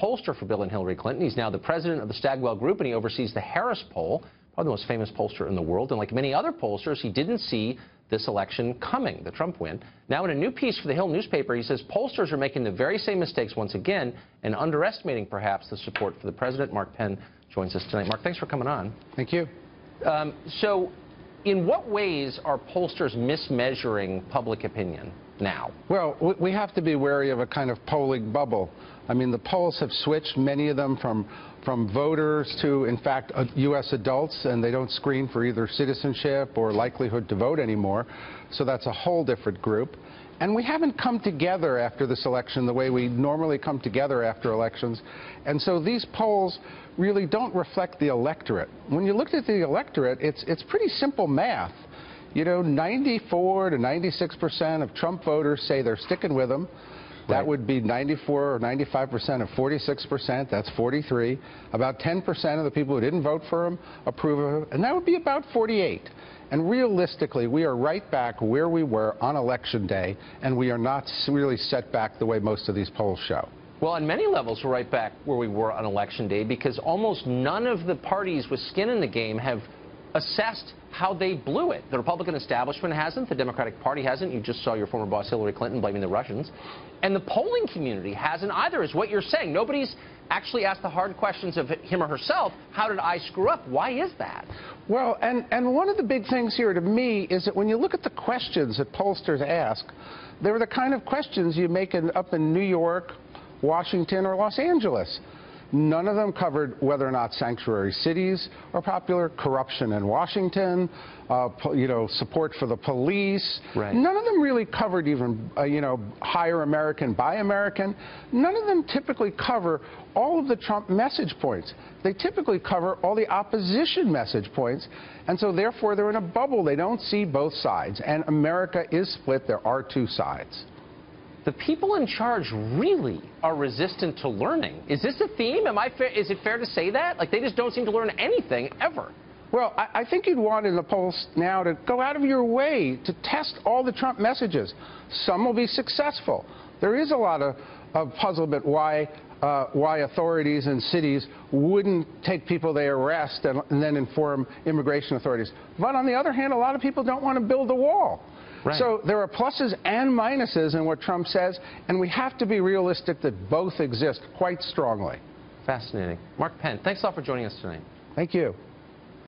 pollster for Bill and Hillary Clinton. He's now the president of the Stagwell Group, and he oversees the Harris poll, probably the most famous pollster in the world. And like many other pollsters, he didn't see this election coming, the Trump win. Now, in a new piece for the Hill newspaper, he says pollsters are making the very same mistakes once again and underestimating, perhaps, the support for the president. Mark Penn joins us tonight. Mark, thanks for coming on. Thank you. So in what ways are pollsters mismeasuring public opinion now? Well, we have to be wary of a kind of polling bubble. I mean, the polls have switched, many of them from voters to, in fact, U.S. adults, and they don't screen for either citizenship or likelihood to vote anymore. So that's a whole different group. And we haven't come together after this election the way we normally come together after elections. And so these polls really don't reflect the electorate. When you look at the electorate, it's pretty simple math. You know, 94 to 96% of Trump voters say they're sticking with him. That would be 94 or 95% of 46%. That's 43. About 10% of the people who didn't vote for him approve of him, and that would be about 48. And realistically, we are right back where we were on Election Day, and we are not really set back the way most of these polls show. Well, on many levels, we're right back where we were on Election Day because almost none of the parties with skin in the game have assessed how they blew it. The Republican establishment hasn't. The Democratic Party hasn't. You just saw your former boss Hillary Clinton blaming the Russians. And the polling community hasn't either, is what you're saying. Nobody's actually asked the hard questions of him or herself. How did I screw up? Why is that? Well, and one of the big things here to me is that when you look at the questions that pollsters ask, they're the kind of questions you make up in New York, Washington, or Los Angeles. None of them covered whether or not sanctuary cities are popular, corruption in Washington, support for the police. Right. None of them really covered even, hire American, buy American. None of them typically cover all of the Trump message points. They typically cover all the opposition message points, and so therefore they're in a bubble. They don't see both sides, and America is split. There are two sides. The people in charge really are resistant to learning. Is this a theme? Is it fair to say that? Like, they just don't seem to learn anything, ever. Well, I think you'd want in the polls now to go out of your way to test all the Trump messages. Some will be successful. There is a lot of puzzlement why authorities in cities wouldn't take people they arrest and then inform immigration authorities. But on the other hand, a lot of people don't want to build the wall. Right. So there are pluses and minuses in what Trump says, and we have to be realistic that both exist quite strongly. Fascinating. Mark Penn, thanks a lot for joining us tonight. Thank you.